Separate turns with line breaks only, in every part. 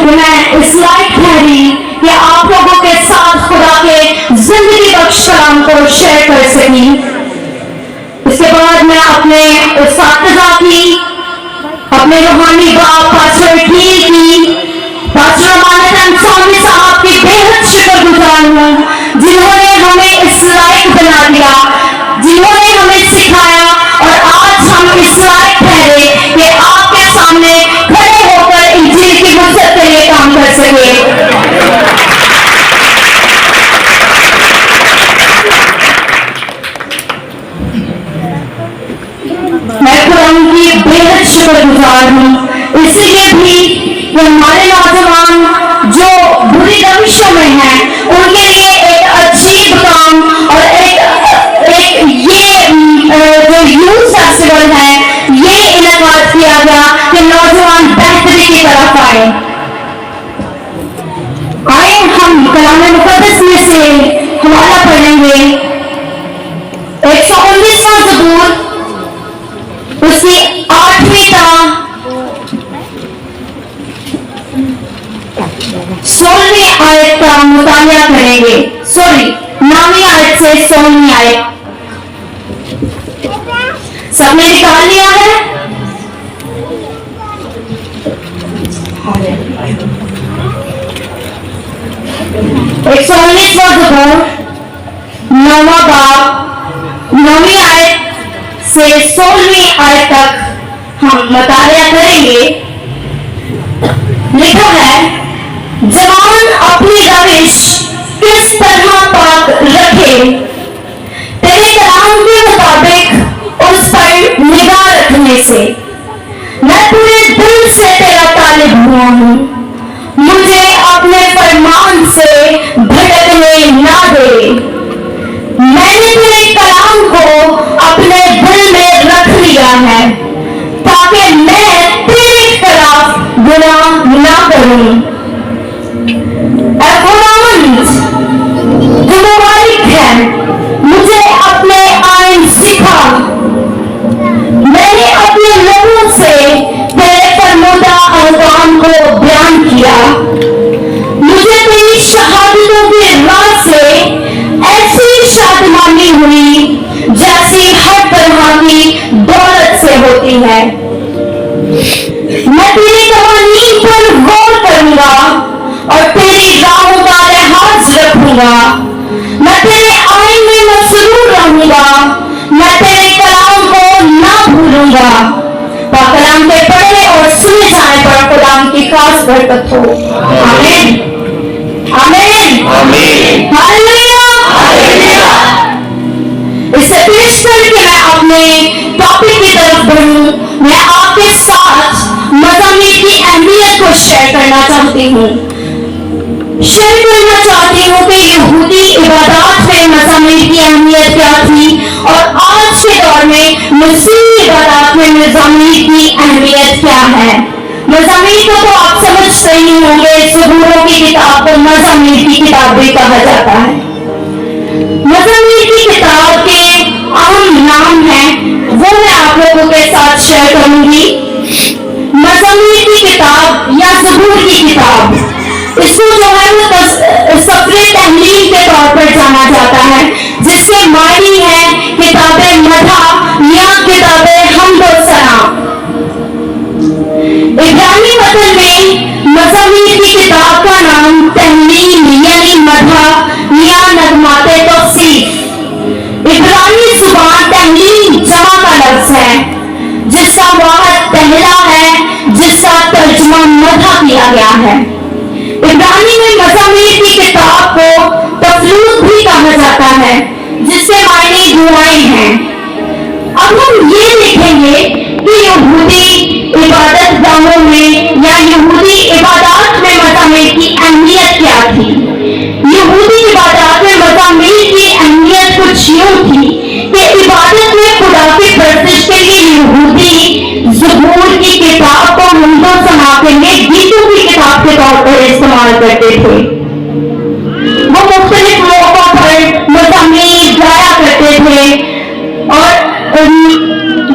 कि मैं इस लायक ठहरी कि आप लोगों के साथ खुदा के जिंदगी बख्श कलाम को शेयर कर सकी। इसके बाद मैं अपने उस्ताद की, अपने रूहानी बाप पास्टर की, पास्टर अमानत स्वामी साहब की बेहद शुक्रगुजार हूँ, जिन्होंने हमें इस लायक बना दिया, जिन्होंने हमें सिखाया और आज हम इस लायक ठहरे कि आपके सामने खड़े होकर इंजील की मदद के लिए काम कर सके। मैं खुदा की बेहद शुक्रगुजार हूँ, इसलिए भी कि हमारे नौजवान जो बुरी रविशों में हैं उनके लिए एक अजीब काम और एक ये जो यूथ फेस्टिवल है ये इनाकात किया गया कि नौजवान बेहतरी की तरफ आए। हम कलाम मुकद्दस में से हवाला पढ़ेंगे 119वां ज़बूर, उसकी 8वीं ता 16वीं आयत का मुतालिया करेंगे। 9वीं आयत से 16वीं आयत। सबने निकाल लिया है? 119वां ज़बूर 9वां बाब 9वीं आयत से 16वीं आयत तक हम मुतालिया करेंगे। लिखा है, जवान अपनी रविश किस तरह पाक रखे, तेरे कलाम के मुताबिक उस पर निगाह रखने से। मैं पूरे दिल से तेरा तालिब हुआ हूँ, मुझे अपने फरमान से भटकने ना दे। मैंने तेरे कलाम को अपने दिल में रख लिया है ताकि मैं तेरे खिलाफ गुनाह ना करूं। जो मुबारक है, मुझे अपने आइन सिखा। मैंने अपने लोगों से तेरे फरमूदा अहकाम को बयान किया। मुझे तेरी शहादतों की राह से ऐसी शादमानी हुई जैसी हर तरह की दौलत से होती है। मैं तेरी कवानीन पर गौर करूंगा और तेरी राहों का लिहाज रखूंगा। मैं तेरे आइन में मसरूर रहूंगा, मैं तेरे कलाम को ना भूलूंगा। कलाम के पढ़ने और सुने जाने पर कलाम की खास बरकत हो। आमीन आमीन आमीन हालेलुया हालेलुया। इससे पेश करके मैं अपने टॉपिक की तरफ बढ़ूं, मैं आपके साथ मज़ामीर की अहमियत को शेयर करना चाहती हूँ। कि यहूदी इबादत में मज़ामीर की अहमियत क्या थी और आज के दौर में मुस्लिम इबादत में मज़ामीर की अहमियत क्या है। मज़ामीर को तो आप समझते ही होंगे, ज़बूरों की किताब को मज़ामीर की किताब भी कहा जाता है। मज़ामीर की किताब के अहम नाम हैं, वो मैं आप लोगों के साथ शेयर करूंगी। मज़ामीर की किताब या ज़बूर की किताब, इसको जो है वो सफरे तहलील के तौर पर जाना जाता है, जिसके मानी है किताबे मधा या किताबे हम्दो सना। इब्रानी वतन में मज़ामीर की किताब का नाम तहलील यानी मधा या नगमाते तौसीफ। इब्रानी जुबान तहलील जमा का लफ्ज है, जिसका वाहद पहला है, जिसका तर्जुमा मधा किया गया है। इब्रानी में मज़ामीर की किताब को तफलूस भी कहा जाता है, जिसके मायने दुआएं हैं। अब हम ये देखेंगे कि यहूदी इबादत गाहों में या यहूदी इबादत में मज़ामीर की अहमियत क्या थी। यहूदी इबादत में मज़ामीर की अहमियत कुछ यूं थी कि इबादत में खुदा की परस्तिश के लिए यहूदी ज़बूर की किताब को हम्दो सना के लिए गीतों की किताब के तौर पर इस्तेमाल करते थे। वो मुख्तलिफ मौकों पर मज़ामीर गाया करते थे और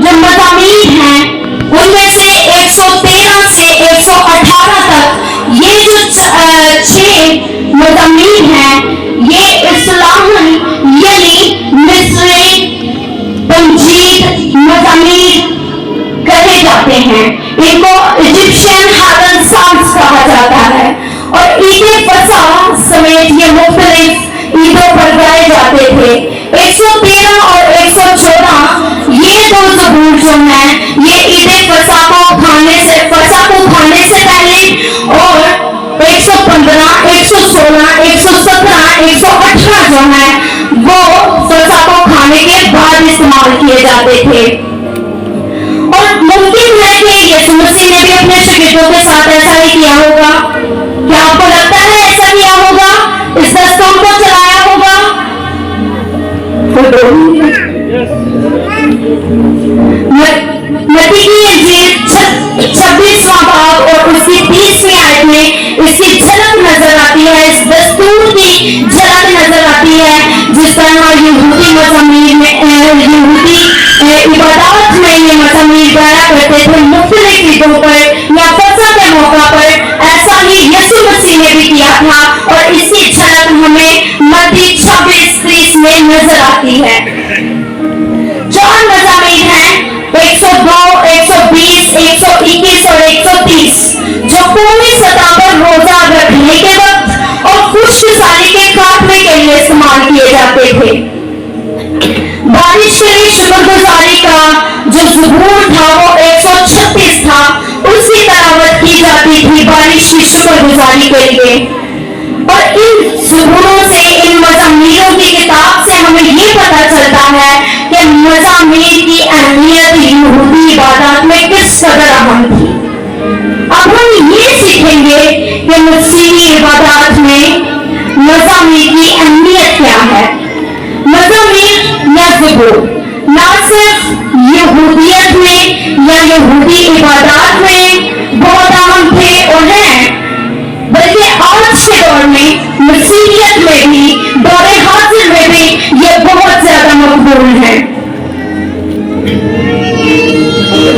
जो मज़ामीर हैं उनमें से 113 से 118 तक ये हैं। इनको इजिप्शियन हारन सांस कहा जाता है और ईदे फसा समेत ये मुख्तलिफ ईदों पर गाए जाते थे। 113 और 114 ये दो ज़बूर जो हैं ये ईदे फसा को खाने से पहले और 115, 116, 117, 118 जो है वो फसा को खाने के बाद इस्तेमाल किए जाते थे। और मुमकिन है कि यीशु मसीह ने भी अपने शिगिर्दों के साथ ऐसा ही किया होगा। क्या आपको लगता है ऐसा किया होगा? इस दस्तूर को चलाया होगा? मत्ती की इंजील 26वां बाब और उसकी 30वीं आयत में इसकी झलक नजर आती है, इस दस्तूर की झलक नजर आती है जिस तरह यहूदी मज़ामीर में यहूदी इबादत में ये मज़ामीर गाया करते थे मुख्तलिफ ईदों पर या फसह के मौका पर। ऐसा ही यीशु मसीह ने भी किया था और इसकी झलक हमें मत्ती 26:30 में नजर आती है। चार मज़ामीर हैं 102, 120, 121 और 130 जो पूरी सतह पर रोजा रखने के वक्त और खुशहाली के खात्मे के लिए इस्तेमाल किए जाते थे। बारिश के लिए शुक्रगुजारी का जो ज़बूर था वो 136 था, उसकी तलावत की जाती थी बारिश की शुक्रगुजारी के लिए। और इन ज़बूरों से, इन मज़ामीरों की किताब से हमें ये पता चलता है कि मज़ामीर की अहमियत यहूदी इबादत में किस कदर अहम थी। अब हम ये सीखेंगे कि मसीही इबादत में मज़ामीर की अहमियत क्या है। मज़ामीर या ज़बूर ना सिर्फ यहूदियत में या यहूदी इबादत में बहुत अहम थे और हैं, बल्कि आज के दौर में मसीहियत में भी, दौरे हाजिर में भी ये बहुत ज्यादा मकबूल है।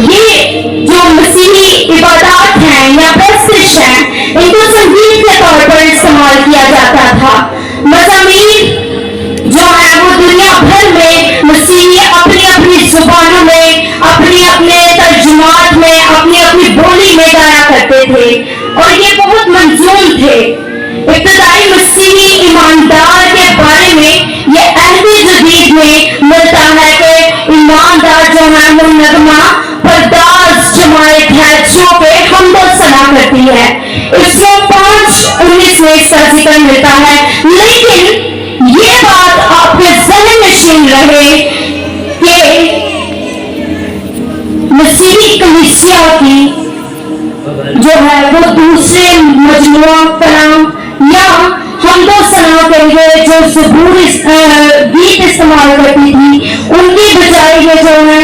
ये जो मसीही इबादत हैं या प्रस्तुत हैं इनको संगीत के तौर पर इस्तेमाल किया जाता था। मज़ामीर जो है वो दुनिया भर में मसीही अपनी अपनी जुबानों में, अपने अपने तर्जुमात में, अपनी अपनी बोली में गाया करते थे और ये बहुत मंजूम थे। इब्तदाई मसीही ईमानदार के बारे में ये अहदी जदीद में मिलता है कि ईमानदार जो है वो नगमा बर्दाश्त जमायत है जो के हमदो सना करती है। 105:19 में इसका जिक्र मिलता है। लेकिन ये बात आपके ज़हन में छीन रहे कि मसीही कलीसिया की जो है वो दूसरे मजमुआ कलाम या हमदो सना के लिए जो ज़बूर गीत इस्तेमाल करती थी उनकी बजाय ये जो है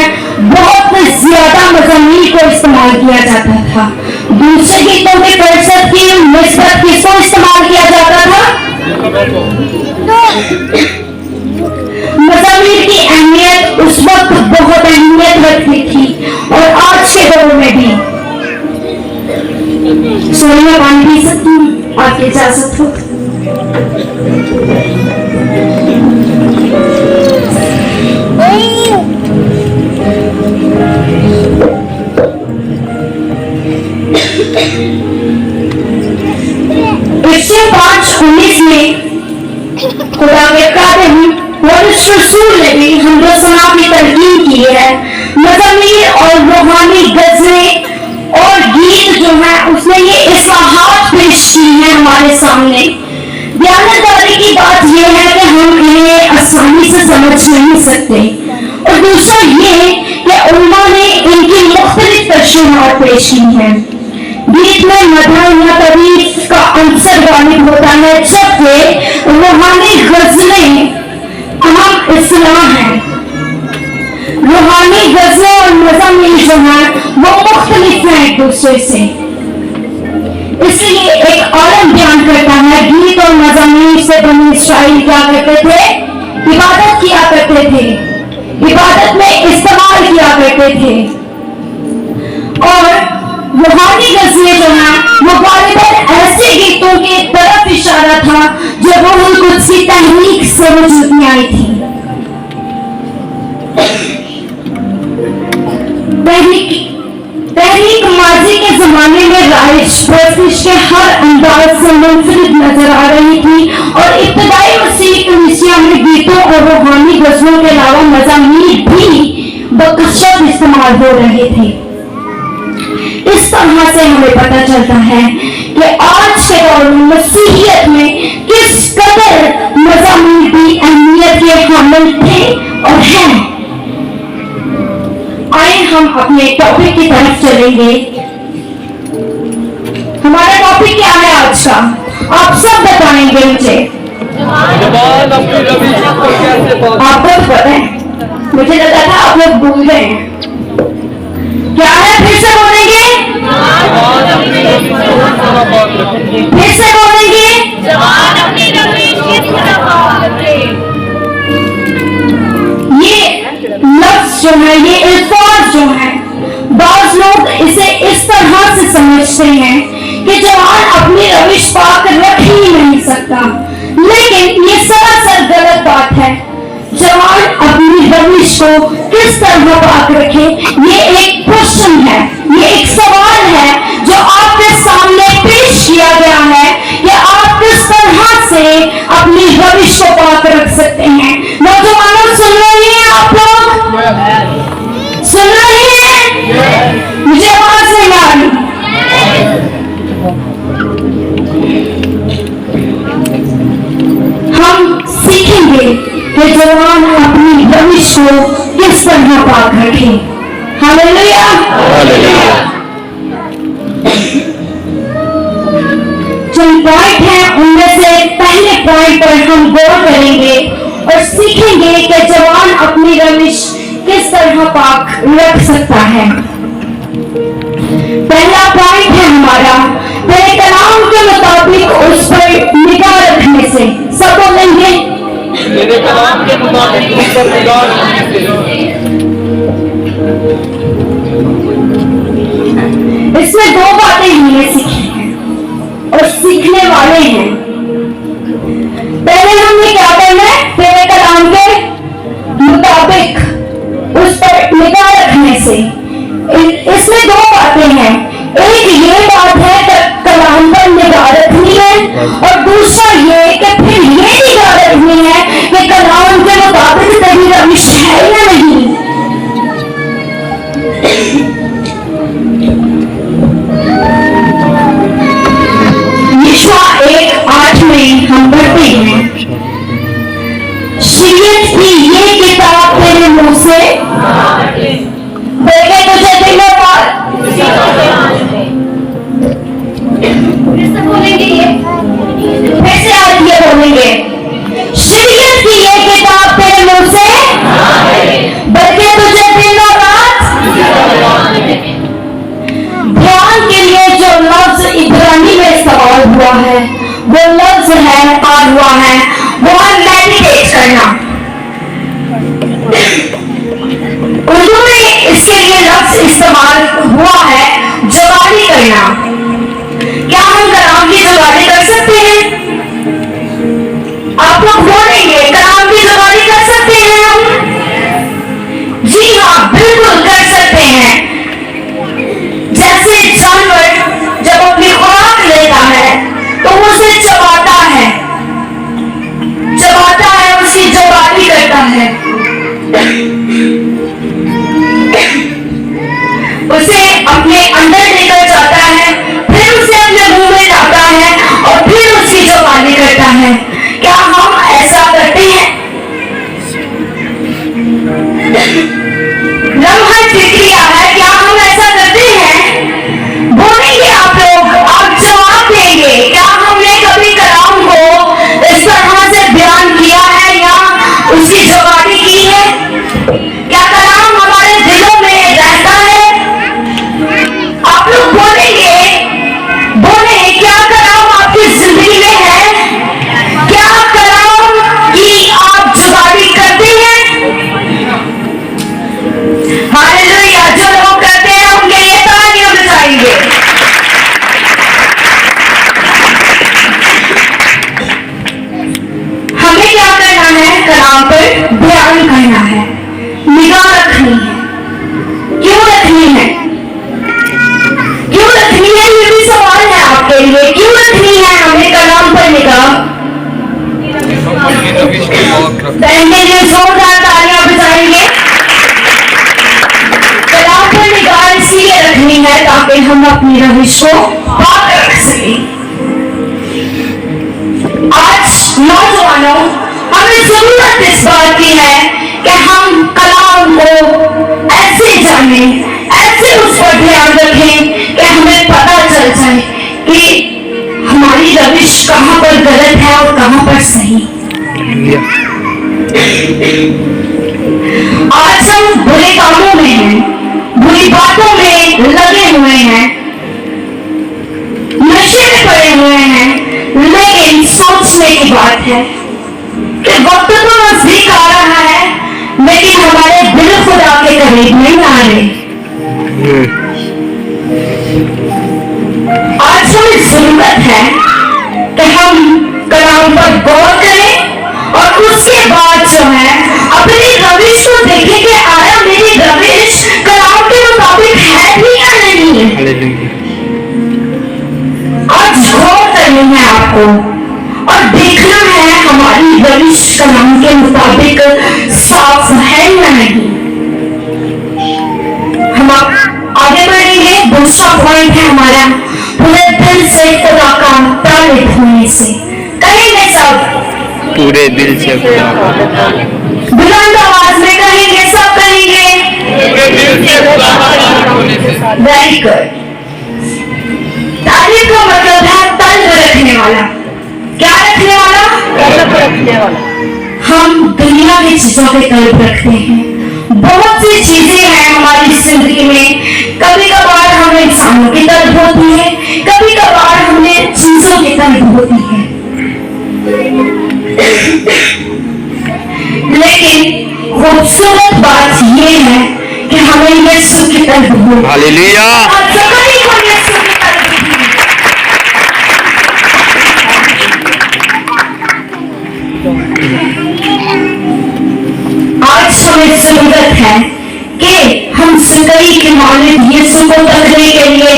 बहुत ज्यादा मज़ामीर को इस्तेमाल किया जाता था। दूसरे गीतों के फलसफे की निस्बत किसको इस्तेमाल किया जाता था? मज़ामीर की अहमियत उस वक्त बहुत अहमियत रखती थी और आज के दौर में भी। सोनिया पानी पी सकती हूँ, आपकी इजाजत हो? इससे 5:19 में खुदा के कादिम और रसूल ने भी हमदो सना की तरकीब की है। मज़ामीर और रूहानी गज़लें और गीत जो है उसने ये इस्लाहात पेश की है हमारे सामने। ध्यानदारी की बात यह है कि हम इन्हें आसानी से समझ नहीं सकते और दूसरा ये कि उम्मा ने इनकी मुख्तलिफ तशरीहात पेश की हैं। गीत में मदह या तारीफ का अंसर गालिब होता है जबकि रूहानी गज़लें अहम इस्लाह हैं। रूहानी गज़लें और मज़ामीर जो हैं वो मुख्तलिफ हैं एक दूसरे से। इसलिए एक आलम बयान करता है गीत और मज़ामीर से बनी इस्राइल क्या करते थे? इबादत किया करते थे, इबादत में इस्तेमाल किया करते थे। और रूहानी गज़लें जो हैं वो गालिबन ऐसे गीतों की तरफ इशारा था जो रूहुल कुद्स की तहरीक से वजूद में आई थी। तहरीक माजी के जमाने में राइश परस्तिश के हर अंदाज से मुंफरिद नजर आ रही थी और इब्तदाई मसीही कलीसिया में गीतों और रूहानी गजलों के अलावा मज़ामीर भी बकसरत इस्तेमाल हो रहे थे। इस तरह से हमें पता चलता है कि आज के दौर में मसीहियत में किस कदर मज़ामीर भी अहमियत के हामिल थे और हैं। आए हम अपने टॉपिक की तरफ चलेंगे। हमारा टॉपिक क्या है आज का? आप सब बताएंगे मुझे। आपको तो पता है, मुझे लगा था आप लोग भूल गए हैं। क्या है? फिर से बोलेंगे? फिर से बोलेंगे? ये लफ्ज जो है, ये अल्फाज जो है, बाज लोग इसे इस तरह से समझते हैं कि जवान अपनी रविश पाक रख ही नहीं सकता, लेकिन ये सरासर गलत बात है। जवान अपनी रविश को किस तरह पाक रखे, ये एक क्वेश्चन है, ये एक सवाल है जो आपके सामने पेश किया गया है कि आप किस तरह से अपनी रविश को पाक रख सकते हैं। नौजवानों, सुन रहे हैं आप लोग? सुन रहे हैं? मुझे आवाज नहीं आ रही। हम सीखेंगे कि जवान अपनी रविश को किस तरह पाक रखे। हालेलुया। जो पॉइंट है उनमें से पहले पॉइंट पर हम गौर करेंगे और सीखेंगे कि जवान अपनी रविश किस तरह पाक रख सकता है। पहला पॉइंट है हमारा, तेरे कलाम के मुताबिक उस पर निगाह रखने से। सब बोलेंगे?
तेरे कलाम के मुताबिक उस पर निगाह रखने से।
इसमें दो बातें हमने सीखी हैं और सीखने वाले हैं। पहले हमने क्या करना है? तेरे कलाम के मुताबिक उस पर निगाह रखने से। इसमें दो बातें हैं। एक ये बात है कि कलाम पर निगाह रखनी है और दूसरा ये कि फिर ये निगाह रखनी है कि कलाम के मुताबिक तेरी रविश है या नहीं। यिशुआ 1:8 में हम पढ़ते हैं, शरीयत की ये किताब तेरे मुंह से देखे तुझे दिनों बाद। फिर से बोलेंगे, ये फिर से आज ये बोलेंगे, शरीयत की ये किताब तेरे मुंह से बल्कि तुझे दिनों रात। ध्यान के लिए जो लफ्ज इब्रानी में इस्तेमाल हुआ है वो लफ्ज है हुआ है वो है मेडिटेट करना। उर्दू में इसके लिए लफ्ज इस्तेमाल हुआ है जुगाली करना। क्या हम कलाम की जुगाली कर सकते हैं? आप लोग बोलेंगे, कलाम की जुगाली कर सकते हैं हम? जी हाँ, बिल्कुल कर सकते हैं। जैसे जानवर जब अपनी खुराक लेता है तो उसे चबाता है, उसकी जुगाली करता है, उसे अपने अंदर लेकर जाता है, फिर उसे अपने मुंह में लाता है और फिर उसकी जुगाली करता है। क्या हम ऐसा करते हैं? लम्हा जिक्रिया है, क्या हम ऐसा करते हैं? बोलेंगे आप लोग, आप जवाब देंगे। क्या हमने कभी कलाम को इस तरह से बयान किया है या उसकी जुगाली की है? क्या कलाम हमारे दिलों में रहता है? आप लोग बोले बहने लिए जोरदार तालियां बजाएंगे। कलाम पर निगाह इसलिए रखनी है ताकि हम अपनी रविश को पाक रख सकें। आज नौजवानों, हमें जरूरत इस बात की है कि हम कलाम को ऐसे जाने, ऐसे उस पर ध्यान रखें कि हमें पता चल जाए कि हमारी रविश कहां पर गलत है और कहां पर सही। आज हम बुरे कामों में हैं, बुरी बातों में लगे हुए हैं, नशे में पड़े हुए हैं, लेकिन सोचने की बात है कि वक्त तो नजदीक आ रहा है लेकिन हमारे दिल खुदा के करीब नहीं आ रहे। आज हमें जरूरत है कि हम कलाम पर गौर करें और उसके बाद जो है अपनी रविश को देखें कि आया मेरी रविश कलाम के मुताबिक है भी या नहीं है। आज गौर करनी है आपको और देखना है हमारी रविश कलाम के मुताबिक साफ है या नहीं। हम आगे बढ़ेंगे। दूसरा पॉइंट है हमारा पूरे दिल से खुदा का तारीफ होने से। कहेंगे सब
पूरे दिल से खुदा का
बुलंद आवाज में कहेंगे, सब कहेंगे वेरी गुड। तारीफ का मतलब है तल्ब रखने वाला। क्या रखने वाला? तल्ब रखने वाला। हम दुनिया की चीजों के तल्ब रखते हैं। बहुत सी चीजें हैं हमारी जिंदगी में। कभी कभार हमें इंसानों की तलब होती है, कभी कभार हमें चीजों की तलब होती है, लेकिन खूबसूरत बात यह है कि हमें यीशु की तलब हो।
हालेलुया। आज हमें जरूरत है कि हम ज़िंदगी के मालिक यीशु को तकने के लिए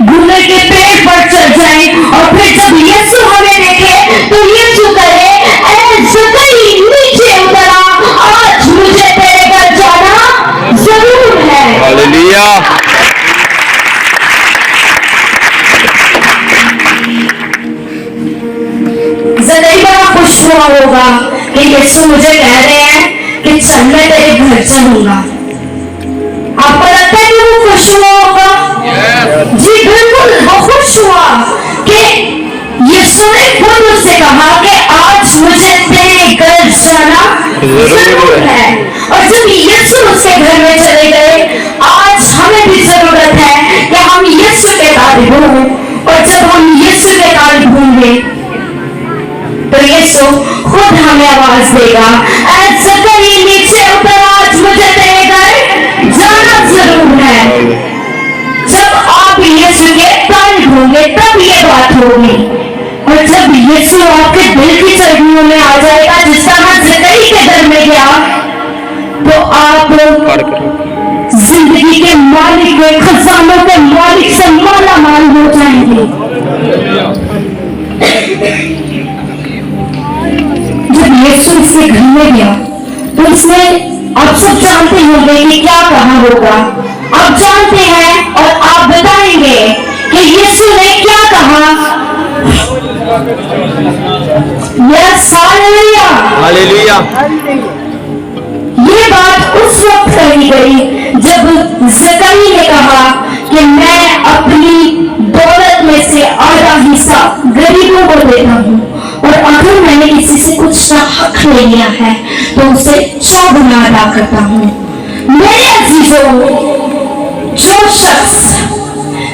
घूमे के पेड़ पर चढ़ जाएं और फिर जब यीशु हमें देखे तो यीशु कहे, ऐ ज़िंदगी नीचे उतरा, आज मुझे तेरे घर जाना जरूर है। हालेलुया।
ज़िंदगी बड़ा खुश हुआ होगा कि यीशु मुझे कह रहे हैं कि चल मैं तेरे घर चलूंगा। आपको लगता है कि वो खुश हुआ होगा? जी बिल्कुल, वो खुश हुआ कि यीशु ने खुद उससे कहा कि आज मुझे तेरे घर जाना जरूर है। और जब यीशु उसके घर में चले गए, आज हमें भी जरूरत है कि हम यीशु के तारीफ हों। और जब हम यीशु के तारीफ होंगे तो यीशु खुद हमें आवाज देगा, ऐ ज़िंदगी नीचे उतर, आज मुझे तेरे घर जाना जरूर है। जब आप यीशु के तारीफ होंगे तब ये बात होगी। और जब यीशु आपके दिल की चर्बियों में आ जाएगा जिस तरह ज़िंदगी के घर में गया, तो आप जिंदगी के मालिक के खजानों के मालिक से माला माल हो जाएंगे। जब यीशु उसके घर में गया तो उसने, आप सब जानते होंगे कि क्या कहा होगा। आप जानते हैं और आप बताएंगे कि यीशु ने क्या कहा। Yes, hallelujah.
हालेलुया।
ये बात उस वक्त कही गई जब ज़करी ने कहा कि मैं अपनी दौलत में से आधा हिस्सा गरीबों को देता हूँ और अगर मैंने किसी से कुछ हक ले लिया है तो उसे चौगुना अदा करता हूँ। मेरे अजीजों, जो शख्स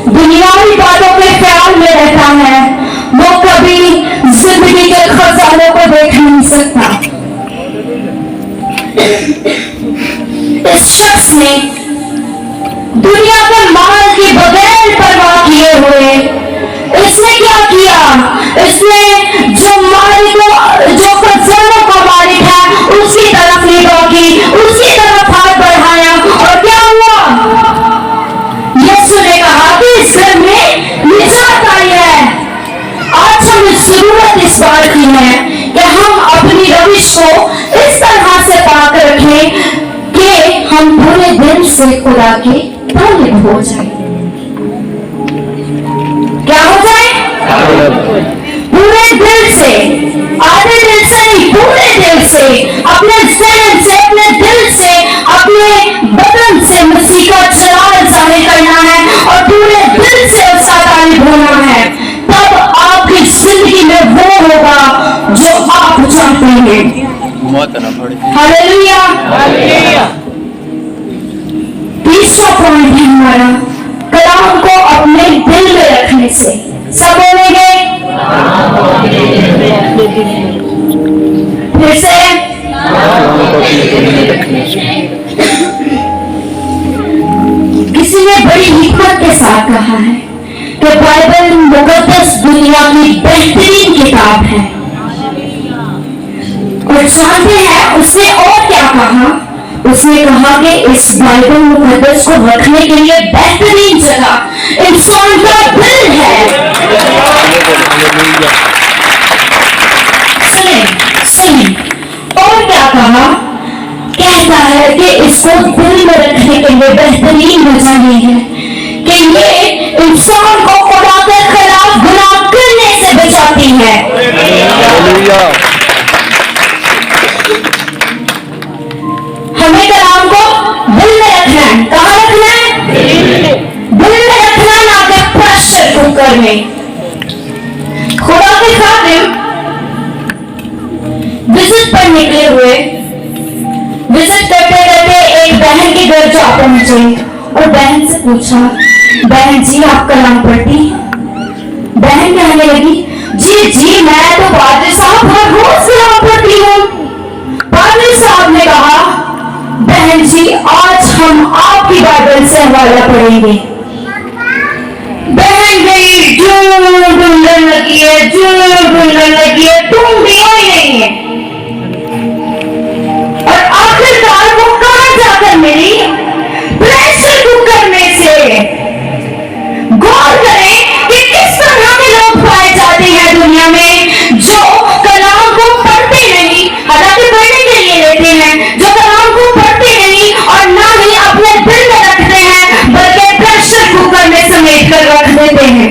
दुनियावी बातों के ख्याल में रहता है वो कभी जिंदगी के खजानों को देख नहीं सकता। इस शख्स ने दुनिया के माल के बगैर परवाह किए हुए इसने क्या किया? इसने जो मालिक जो खजानों का मालिक है उसकी तरफ निगाह की, उसकी तरफ हाथ बढ़ाया और क्या हुआ? यीशु ने कहा कि इस घर में निजात आई है। आज हमें जरूरत इस बात की है कि हम अपनी रविश को इस तरह से पाक रखें कि हम पूरे दिल से खुदा के तालिब हो जाए। क्या हो जाए? पूरे दिल से, आधे दिल से नहीं, पूरे दिल से, अपने ज़हन से, अपने दिल से, अपने बदन से मसीह का जलाल जाहिर करना है और पूरे दिल से उसका तालिब होना है। तब आपकी जिंदगी में वो होगा जो आप चाहते हैं। हालेलुया। तीसरा पॉइंट है हमारा, कलाम को अपने दिल में रखने से। सब बोलेंगे फिर से। किसी ने बड़ी हिकमत के साथ कहा है कि बाइबल मुकद्दस दुनिया की बेहतरीन किताब है। और जानते हैं उसने और क्या कहा? उसने कहा कि इस बाइबल मुकद्दस को रखने के लिए बेहतरीन जगह इंसान का दिल है। सुनिए, और क्या कहा? कहता है कि इसको दिल में रखने के लिए बेहतरीन वजह ये है कि ये इंसान को खुदा के खिलाफ गुनाह करने से बचाती है। हमें कलाम को दिल में रखना है। कहाँ रखना है? दिल में रखना, ना कि प्रेशर कुकर में। खुदा के खातिर विजिट पर निकले हुए, विजिट करते करते एक बहन के घर जा पहुंचे और बहन से पूछा, बहन जी आप कलाम पढ़ती? बहन कहने लगी, जी जी मैं तो पादरी साहब हर रोज कलाम पढ़ती हूँ। पादरी साहब ने कहा, बहन जी आज हम आपकी बाइबल से हवाला पढ़ेंगे। बहन गई ढूंढने लगी है, ढूंढने लगी है, ढूंढी ही नहीं है। और आखिरकार वो कहां जाकर मिली? प्रेशर कुकर में से। गौर करें कि किस तरह के लोग पाए जाते हैं दुनिया में जो कलाम को पढ़ते नहीं, हालांकि पढ़ने के लिए लेते हैं, जो कलाम को पढ़ते नहीं और ना ही अपने दिल में रखते हैं बल्कि प्रेशर कुकर में समेट कर रख देते हैं।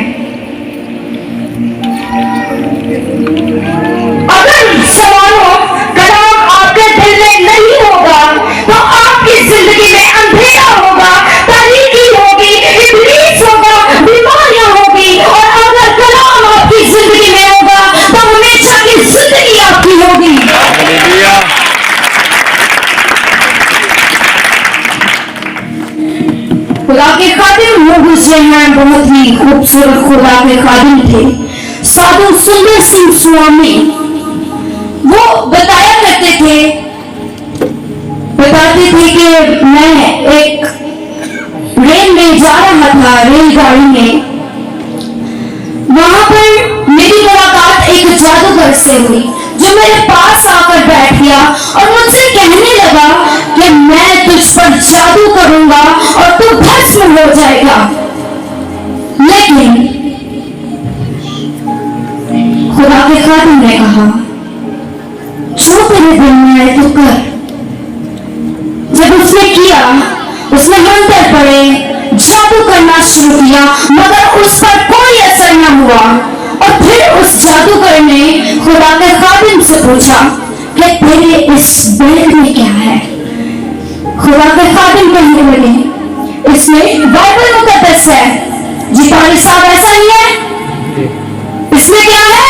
अगर सवाल हो कलाम आपके दिल में नहीं होगा तो आपकी जिंदगी में अंधेरा होगा, तारीकी होगी, इब्लीस होगा, बीमारियां होगी। और अगर कलाम आपकी जिंदगी में होगा तो हमेशा की जिंदगी आपकी होगी। खुदा के खादिम वो गुजरे हैं, बहुत ही खूबसूरत खुदा के खादिम थे, साधु सुंदर सिंह स्वामी। वो बताते थे कि मैं एक रेल में जा रहा था, रेलगाड़ी में। वहां पर मेरी मुलाकात एक जादूगर से हुई जो मेरे पास आकर बैठ गया और मुझसे कहने लगा कि मैं तुझ पर जादू करूंगा और तू भस्म हो जाएगा। लेकिन खुदा के खादिम ने कहा, जो तेरे दिल में आए तो कर। जब उसने किया, उसने मंत्र पढ़े, जादू करना शुरू किया, मगर उस पर कोई असर न हुआ। और फिर उस जादूगर ने खुदा के खादिम से पूछा कि तेरे इस बेल्ट में क्या है? खुदा के खादिम कहने लगे, इसमें बाइबल मुकद्दस है। जी पादरी साहब ऐसा ही है? इसमें क्या है?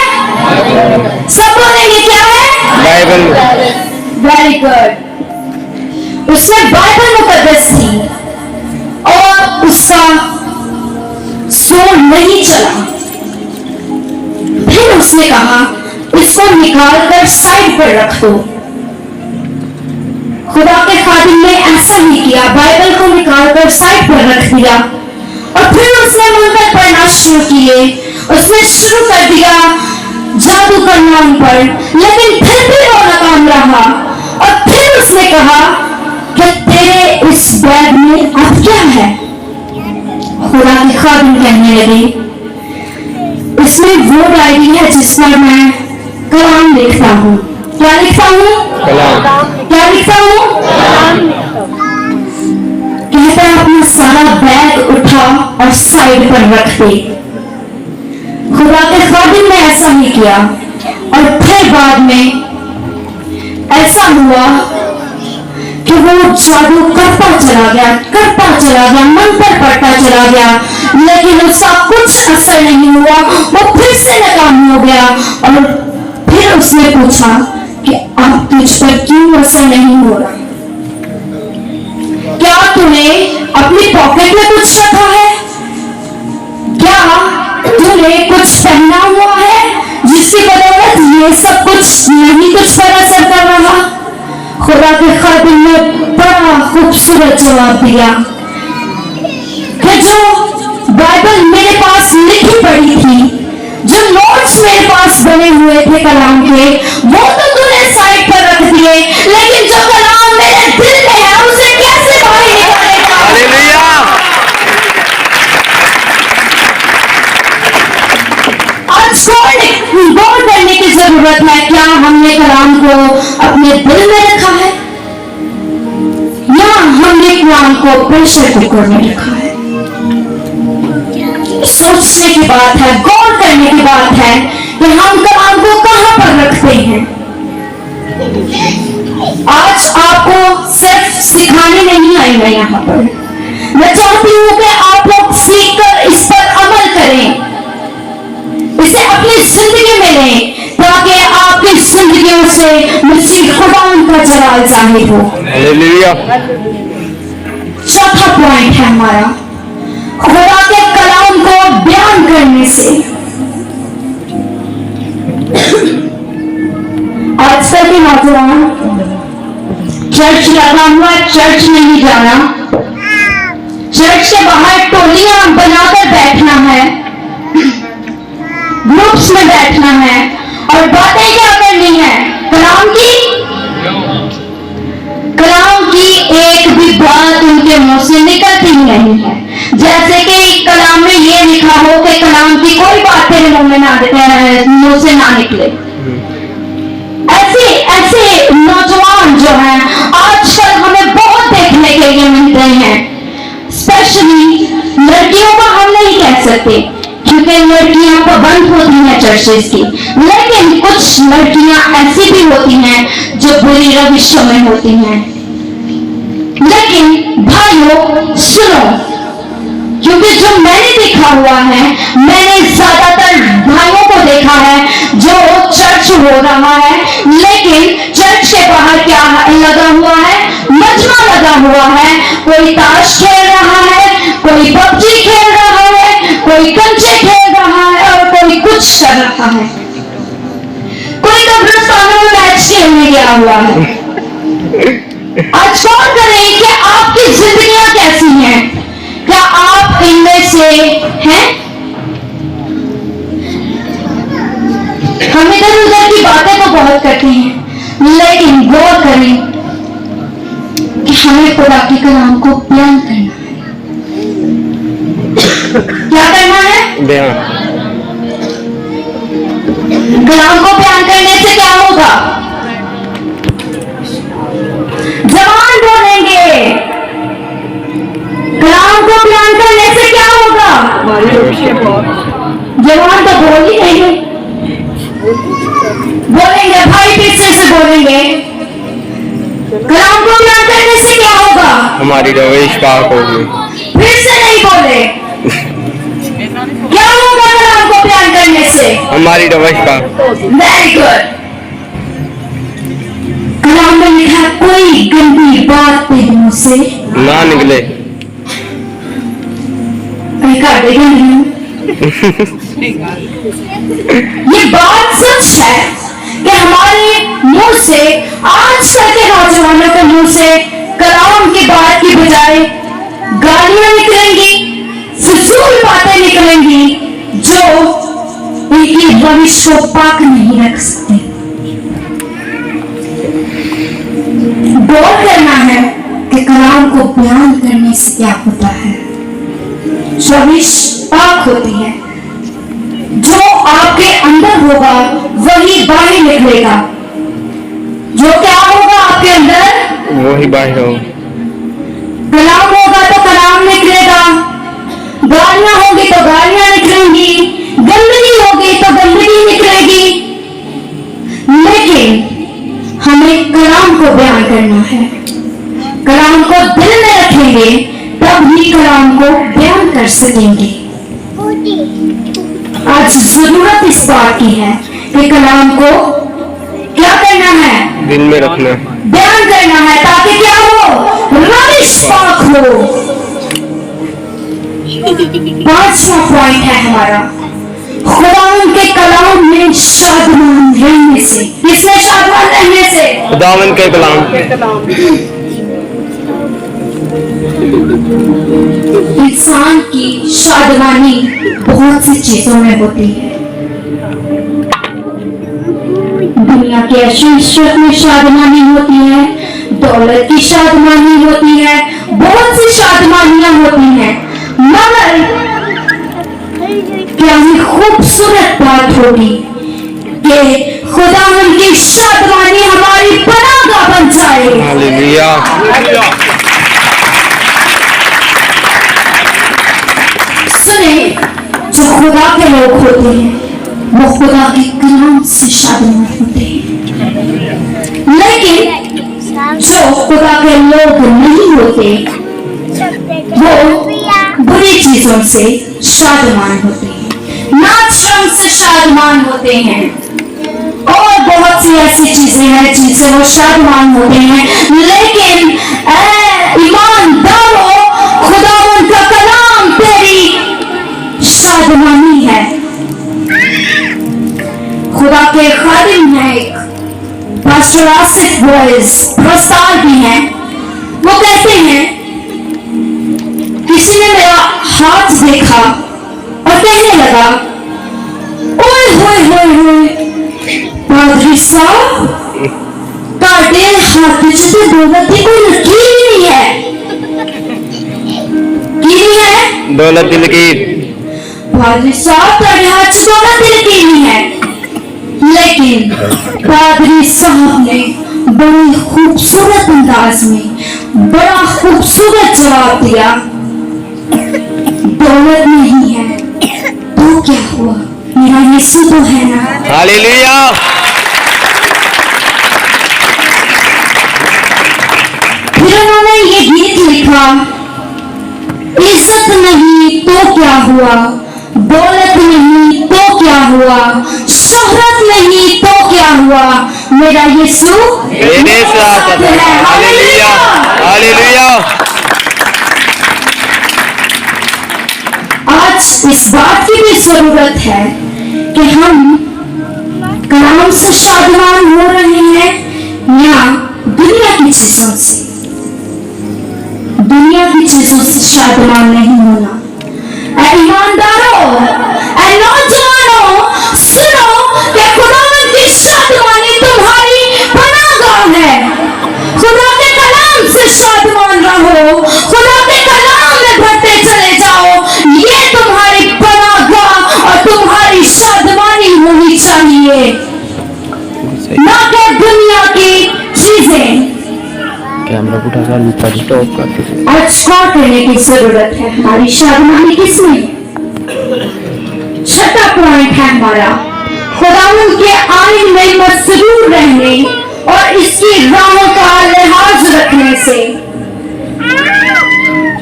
सब बोलेंगे क्या है?
बाइबल।
Very good. उसमें बाइबल मुकद्दस थी और उसका जोर नहीं चला। फिर उसने कहा, इसको निकालकर साइड पर रख दो। खुदा के खादिम ने ऐसा ही किया, बाइबल को निकालकर साइड पर रख दिया और फिर उसने मंत्र पढ़ना शुरू किए। उसने शुरू कर दिया जादू करना उन पर, लेकिन फिर भी वो नाकाम रहा। और फिर उसने कहा कि तेरे इस बैग में अब क्या है? खुदा के खादिम कहने लगे, इसमें वो डायरी है जिस पर मैं कलाम लिखता हूँ। क्या लिखता हूँ? क्या लिखता हूँ? कहता है अपना सारा बैग उठा और साइड पर रख दे। खुदा के खादिम ने ऐसा ही किया और फिर बाद में ऐसा हुआ कि वो जादू करता चला गया, मंत्र पढ़ता चला गया, लेकिन उसका कुछ असर नहीं हुआ। वो फिर से नाकाम हो गया और फिर उसने पूछा कि अब तुझ पर क्यों असर नहीं हो रहा? क्या तूने अपनी पॉकेट में कुछ रखा है? क्या तूने कुछ पहना हुआ है जिसकी बदौलत ये सब कुछ नहीं तुझ पर असर कर रहा? खुदा के खादिम ने बड़ा खूबसूरत जवाब दिया कि जो बाइबल मेरे पास लिखी पड़ी थी, जो नोट्स मेरे पास बने हुए थे कलाम के, वो तो तूने साइड पर रख दिए, लेकिन जो कलाम मेरे दिल में है उसे कैसे बाहर निकालेगा?
हालेलुया।
आज गौर करने की जरूरत है, क्या हमने कलाम को अपने दिल में रखा है या हमने कलाम को प्रेशर कुकर में रखा है? सोचने की बात है, गौर करने की बात है कि हम कलाम को कहां पर रखते हैं। आज आपको सिर्फ सिखाने नहीं आई मैं यहाँ पर, मैं चाहती हूँ कि आप लोग सीखकर इस पर अमल करें, इसे अपनी जिंदगी में लें, ताकि आपकी जिंदगियों से मसीह खुदावंद का जलाल जाहिर हो।
हालेलुया।
चौथा पॉइंट है हमारा, खुदा के कलाम को बयान करने से। आजकल के नौजवान चर्च लगा हुआ, चर्च नहीं जाना, चर्च के बाहर टोलियां बनाकर बैठना है, ग्रुप्स में बैठना है और बातें क्या करनी है? कलाम की एक भी बात उनके मुंह से निकलती ही नहीं है। जैसे कि कलाम में ये लिखा हो कि कलाम की कोई बात तेरे मुंह से ना निकले। ऐसे नौजवान जो हैं आजकल हमें बहुत देखने के लिए मिलते हैं। स्पेशली लड़कियों को हम नहीं कह सकते क्योंकि लड़कियां पाबंद होती हैं चर्चेस की, लेकिन कुछ लड़कियां ऐसी भी होती हैं जो बुरी रविशों में होती हैं। लेकिन भाइयों सुनो, क्योंकि जो मैंने देखा हुआ है, मैंने ज्यादातर भाइयों को देखा है जो चर्च हो रहा है, लेकिन चर्च के बाहर क्या लगा हुआ है? मजमा लगा हुआ है। कोई ताश खेल रहा है, कोई पबजी खेल रहा है, कोई कंचे खेल रहा है और कोई कुछ कर रहा है, कोई कब्रिस्तानों में मैच खेलने गया हुआ है। आज कौन करें कि आपकी जिंदगियां कैसी हैं? क्या आप इनमें से हैं? हम इधर उधर की बातें तो बहुत करते हैं, लेकिन गौर करें कि हमें खुदा के कलाम को बयान करना है। क्या करना है?
बयान।
कलाम को बयान करने से क्या होगा? जवान बोलेंगे। कलाम को बयान करने से क्या होगा? जवान तो बोल ही नहीं बोलेंगे, भाई पीछे से बोलेंगे। कलाम को बयान करने से क्या होगा?
हमारी रवेश पाक होगी।
फिर से नहीं बोले। क्या होगा कलाम को बयान करने से?
हमारी रवेश पाक।
Very good. कलाम में लिखा है, कोई गंदी बात तेरे मुंह से
ना निकले।
कर देगा नहीं। ये बात सच है कि हमारे मुंह से, आजकल के नौजवानों के मुंह से कलाम की बात की बजाय गालियां निकलेंगी, फिजूल बातें निकलेंगी जो उनकी भविष्य को पाक नहीं रख सकते। गौर करना है कि कलाम को बयान करने से क्या होता है। चौबीस पाक होती है, जो आपके अंदर होगा वही बाहर निकलेगा। जो क्या होगा आपके अंदर
वो ही बाहर हो।
कलाम होगा तो कलाम निकलेगा, गालियां होगी तो गालियां निकलेंगी, गंदगी होगी तो गंदगी निकलेगी। लेकिन हमें कलाम को बयान करना है, कलाम को दिल में रखेंगे तब ही कलाम को बयान कर सकेंगे। आज जरूरत इस बात की है कि कलाम को क्या करना है,
दिल में रखना,
बयान करना है, ताकि क्या हो, रविश पाक हो। 5वां पॉइंट है हमारा, खुदावन के कलाम में शादमान रहने से। किसमें शादमान रहने से?
खुदावन के कलाम।
इंसान की शादमानी बहुत सी चीजों में होती है। दुनिया के ऐशोइश्वत में शादमानी होती है, दौलत की शादमानी होती है, बहुत सी शादमानियां होती हैं, मगर क्या ही खूबसूरत बात होगी कि खुदावन की शादमानी हमारी पनाह बन जाए।
हालेलुया।
सुने, जो खुदा के लोग होते हैं वो खुदा के कलाम से शादमान होते हैं, लेकिन जो खुदा के लोग नहीं होते वो बुरी चीजों से शादमान होते हैं, नाच रंग से शादमान होते हैं और बहुत सी ऐसी चीजें हैं जिनसे वो शादमान होते हैं। लेकिन ईमानदारों, खुदावन का कलाम तेरी शादमानी है। खुदा के खादिम हैं, एक पास्टर आसिफ बॉयज प्रस्ताव भी हैं, वो कहते हैं किसी ने मेरा हाथ देखा और कहने लगा, ओए होए होए होए पादरी साहब, काटे हाथ से दौलत की कोई लकीर नहीं है। की नहीं है?
दौलत की लकीर।
पादरी साहब, काटे हाथ से दौलत की लकीर नहीं है। लेकिन पादरी साहब ने बड़े खूबसूरत अंदाज में बड़ा खूबसूरत जवाब दिया, दौलत नहीं है तो क्या हुआ, मेरा यीशु तो है ना।
हालेलुया।
फिर उन्होंने ये गीत लिखा, इज्जत नहीं तो क्या हुआ, दौलत नहीं तो क्या हुआ, शोहरत नहीं तो क्या हुआ, मेरा यीशु
मेरे साथ है। हालेलुया। हालेलुया।
आज इस बात की भी जरूरत है कि हम कलाम से शादमान हो रहे हैं या दुनिया की चीजों से। दुनिया की चीजों से शादमान नहीं होना। ऐ ईमानदारों, ऐ नौजवानों, सुनो कि खुदावंद की शादमानी तुम्हारी पनाहगाह है। खुदा के कलाम से शादमान रहो, खुदा के कलाम में बढ़ते चले जाओ, ये तुम्हारी पनाहगाह और तुम्हारी शादमानी होनी चाहिए, ना कि दुनिया की चीजें।
कैमरा उठा कर ऊपर स्टॉप करते।
आज गौर करने की जरूरत है, हमारी शादमानी किसमें? छठा पॉइंट है हमारा, खुदावन के आइन में मसरूर रहने और इसकी राहों का लिहाज रखने से।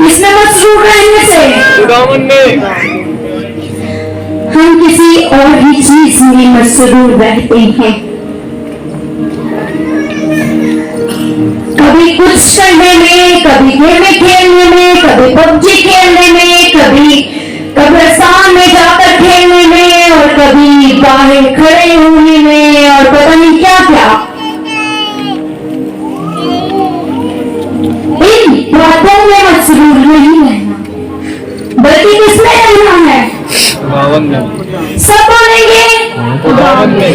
इसमें मसरूर रहने से
खुदावन में
हम किसी और ही चीज में मसरूर रहते हैं। कभी कुछ करने में, कभी गेम खेलने में, कभी पबजी खेलने में, कभी कब्रिस्तान में जाकर खेलने में, और कभी बाहर खड़े होने में, और पता नहीं क्या क्या। इन बातों में मसरूर नहीं रहना, बल्कि किसमें रहना है?
खुदावन में।
सब बोलेंगे
खुदावन में।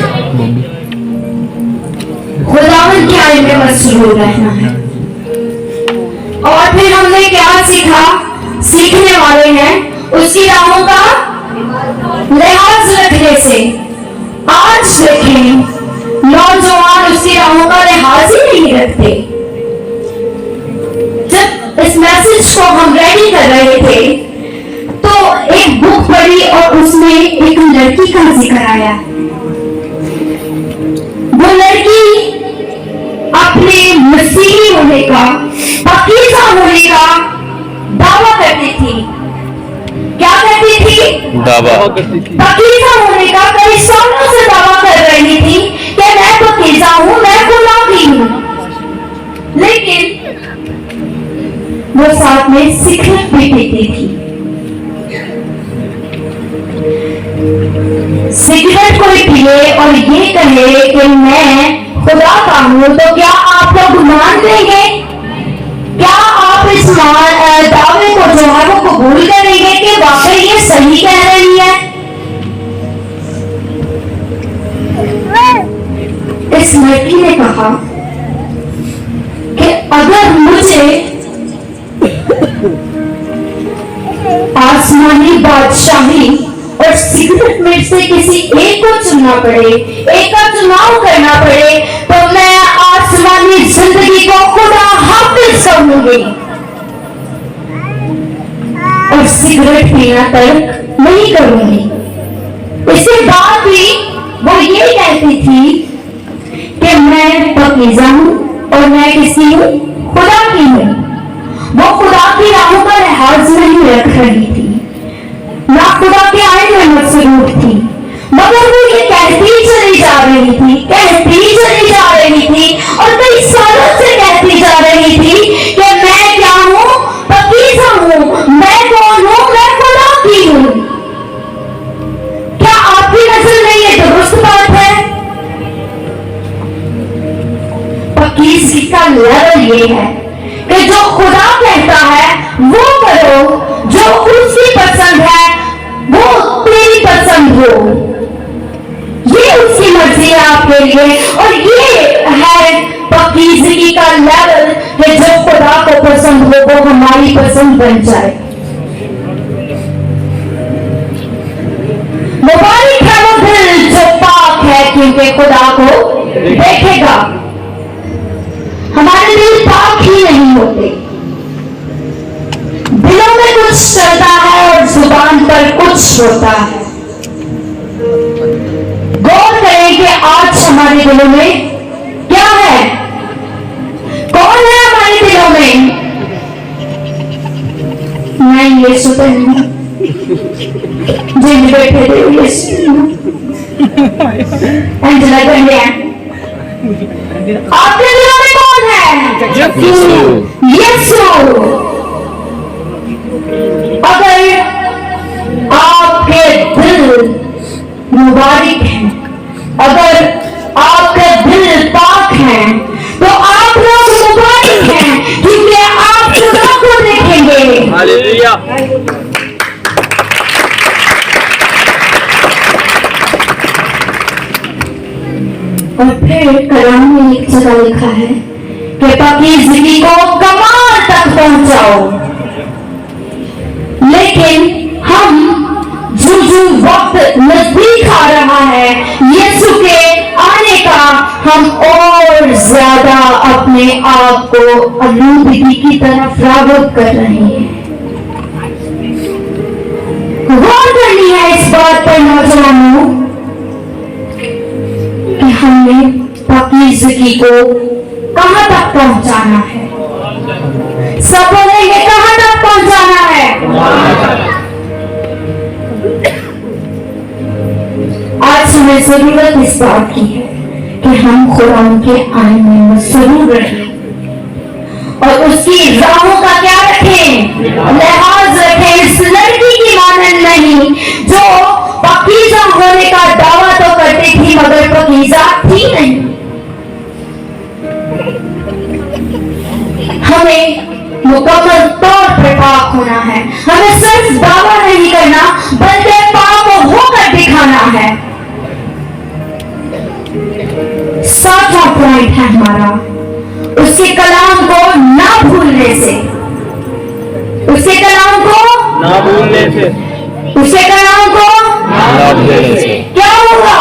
खुदावन के आइन में मसरूर रहना है। और फिर हमने क्या सीखा? सीखने वाले हैं उसकी राहों का लिहाज रखने से। आज देखें, नौजवान उसकी राहों का लिहाज
लिहाज ही नहीं रखते। जब इस मैसेज को हम रेडी कर रहे थे तो एक बुक पढ़ी और उसमें एक लड़की का जिक्र आया। वो लड़की अपने मसीही होने का, पाकीज़ा होने का दावा करती थी। क्या करती थी?
दावा
पाकीज़ा होने का कई सालों से दावा कर रही थी कि मैं पाकीज़ा हूं, मैं खुदा की हूं। लेकिन वो साथ में सिगरेट भी पीती थी। सिगरेट कोई पिए और ये कहे कि मैं खुदा का हूं, तो क्या आप लोग मान लेंगे? क्या आप इस दावे को जो है वो कबूल करेंगे कि वाकई ये सही कह रही है? इस लड़की ने कहा कि अगर मुझे आसमानी बादशाही और सिगरेट में से किसी एक को चुनना पड़े, एक का चुनाव करना पड़े, तो मैं आसमानी जिंदगी को खुदा हाफिज कहूंगी और सिगरेट पीना तर्क नहीं करूंगी। इसके बाद भी वो ये कहती थी कि मैं पाकीज़ा हूं और मैं किसी हूं? खुदा की हूं। वो खुदा की राहों का लिहाज नहीं रख रही थी, ना खुदा के आइन में मसरूफ थी, मगर वो ये कहती चली जा रही थी, कहती चली जा रही थी और कई सालों से कहती जा रही थी कि मैं क्या हूं? पाकीज़ा हूं। मैं कौन हूं? मैं खुदा की हूं। क्या आपकी नजर में ये दुरुस्त बात है? पाकीज़गी का लेवल ये है कि जो खुदा कहता है वो करो, जो उसकी पसंद है वो तेरी पसंद हो। ये उसकी मर्जी है आपके लिए और ये है पाकीज़गी का लेवल कि जो खुदा को पसंद हो वो हमारी पसंद बन जाए। मुबारक है वो दिल जो पाक है क्योंकि खुदा को देखेगा। हमारे दिल पाक ही नहीं होते, दिलों में कुछ चलता है और जुबान पर कुछ होता है। गौर करें कि आज हमारे दिलों में क्या है? कौन है हमारे दिलों में? मैं यीशु तो हूं, जिन बैठे थे यीशु एंजेला कन्या। आपके दिलों में कौन है? यीशु। अगर आपके दिल मुबारक हैं, अगर आपके दिल पाक हैं, तो आप लोग मुबारक हैं क्योंकि आप खुदा को देखेंगे।
हालेलुया।
और फिर कलाम में एक जगह लिखा है कि पाकीज़गी को कमाल तक पहुंचाओ। लेकिन हम जो वक्त नजदीक आ रहा है यीशु के आने का, हम और ज्यादा अपने आप को आलूदगी की तरफ राग़िब कर रहे हैं। गौर करनी है इस बात पर नौजवानों कि हमने पाकीज़गी को कहां तक पहुंचाना है। सब बोलेंगे कहां तक पहुंचाना है? आज हमें जरूरत इस बात की है कि हम खुदा के आइन में मसरूर रहें और उसकी राहों का क्या रखें? लिहाज रखें। इस लड़की की मानन नहीं जो पाकीज़ा होने का दावा तो करती थी मगर पाकीज़ा थी नहीं। हमें मुकम्मल तौर पर पाक होना है। हमें सिर्फ दावा नहीं करना बल्कि पाक होकर दिखाना है। सातवां पॉइंट है हमारा, उसके कलाम को ना भूलने से। उसके कलाम को
ना भूलने से।
उसके कलाम को
ना भूलने से
क्या होगा?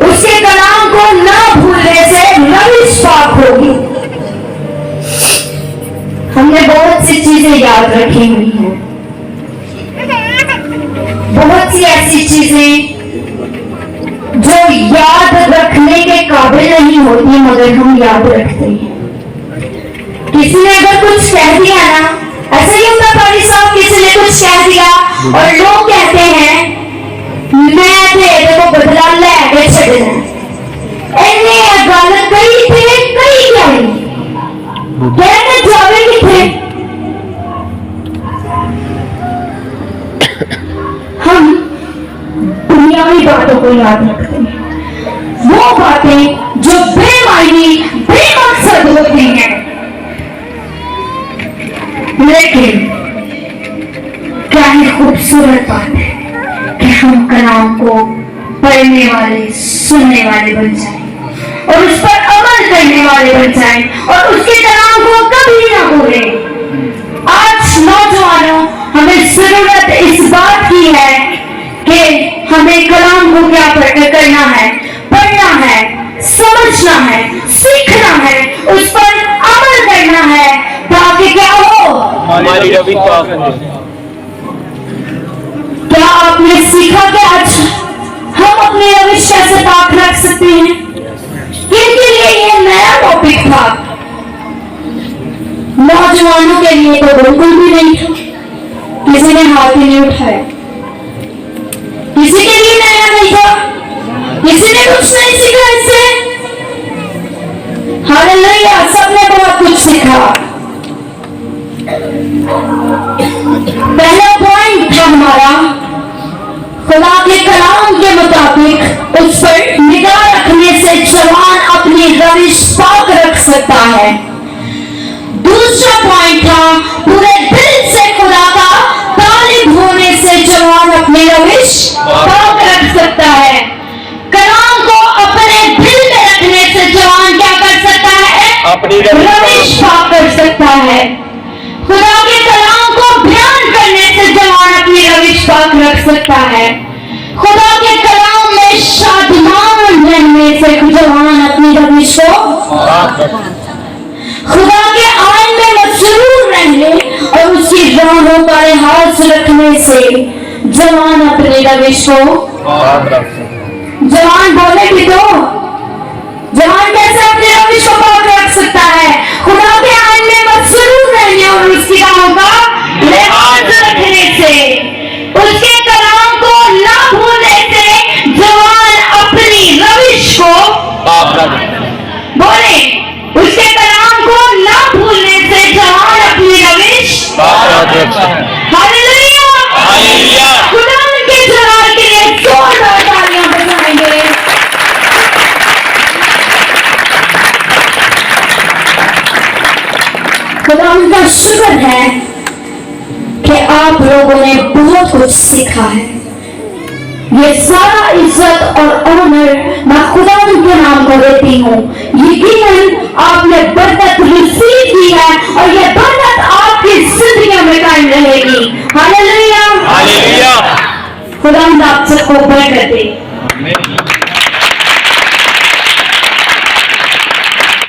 उसके कलाम को न भूलने से रविश पाक होगी। हमने बहुत सी चीजें याद रखी हुई हैं, बहुत सी ऐसी चीजें जो याद रखने के काबिल नहीं होती मगर हम याद रखते हैं। किसी ने अगर कुछ कह दिया ना, ऐसा ही होता पारी साहब, किसी ने कुछ कह दिया और लोग कहते हैं मैं तेरे को बदला लैके छड़ना, इन्हें गल कही थे कही क्या कहने जावे किथे। हम दुनियावी बातों को याद रखते हैं, वो बातें जो बेमायनी बेमकसद होती हैं, लेकिन क्या ही खूबसूरत बात है कि हम कलाम को पढ़ने वाले सुनने वाले बन जाएं और उस पर अमल करने वाले बन जाएं और उसके कलाम को कभी ना भूलें। आज नौजवानों, हमें जरूरत इस बात की है कि हमें कलाम को क्या करना है, पढ़ना है, समझना है, सीखना है, उस पर अमल करना है, ताकि क्या हो,
हमारी रवि पाक हो।
क्या आपने सीखा कि आज हम अपनी रविश कैसे पाक रख सकते हैं? किनके लिए ये नया टॉपिक था? नौजवानों के लिए तो बिल्कुल भी नहीं था, किसी ने हाथ ही नहीं उठाया। किसी के लिए नया नहीं था, किसी ने कुछ नहीं सीखा इससे। हालेलुया, सबने बहुत कुछ सीखा। पहला पॉइंट था हमारा, खुदा के कलाम के मुताबिक उस पर निगाह रखने से जवान अपनी रविश पाक रख सकता है। दूसरा पॉइंट था, पूरे दिल से खुदा का तालिब होने से जवान अपनी रविश पाक रख सकता है। कलाम को अपने दिल में रखने से जवान क्या कर सकता है?
अपनी
रविश पाक कर सकता है। खुदा के कलाम को बयान करने से जवान अपनी रविश पाक रख सकता है। खुदा के कलाम में शादमान रहने से जवान अपनी रविश को, खुदा के आइन में मसरूर रहने और उसकी राहों का लिहाज रखने से जवान अपनी रविश को, जवान बोले भी तो, जवान कैसे अपनी रविश को पाक रख सकता है? खुदा के आइन में मसरूर रहने और उसकी राहों का लिहाज रखने से, उसके कलाम को ना भूलने से जवान अपनी रविश को, बोले उसके कलाम को ना भूलने से जवान अपनी रविश, हालेलुया, खुदा के जलाल के लिए जोरदार तालियां बजाएंगे। खुदा उनका शुक्र है कि आप लोगों ने बहुत कुछ सीखा है। ये सारा इज्जत और ऑनर मैं खुदा के नाम को देती हूँ। यकीनन आपने बरकत रिसीव की है और ये बरकत आपकी जिंदगी में कायम रहेगी। Hallelujah,
hallelujah.
खुदा आप सबको बरकत दे।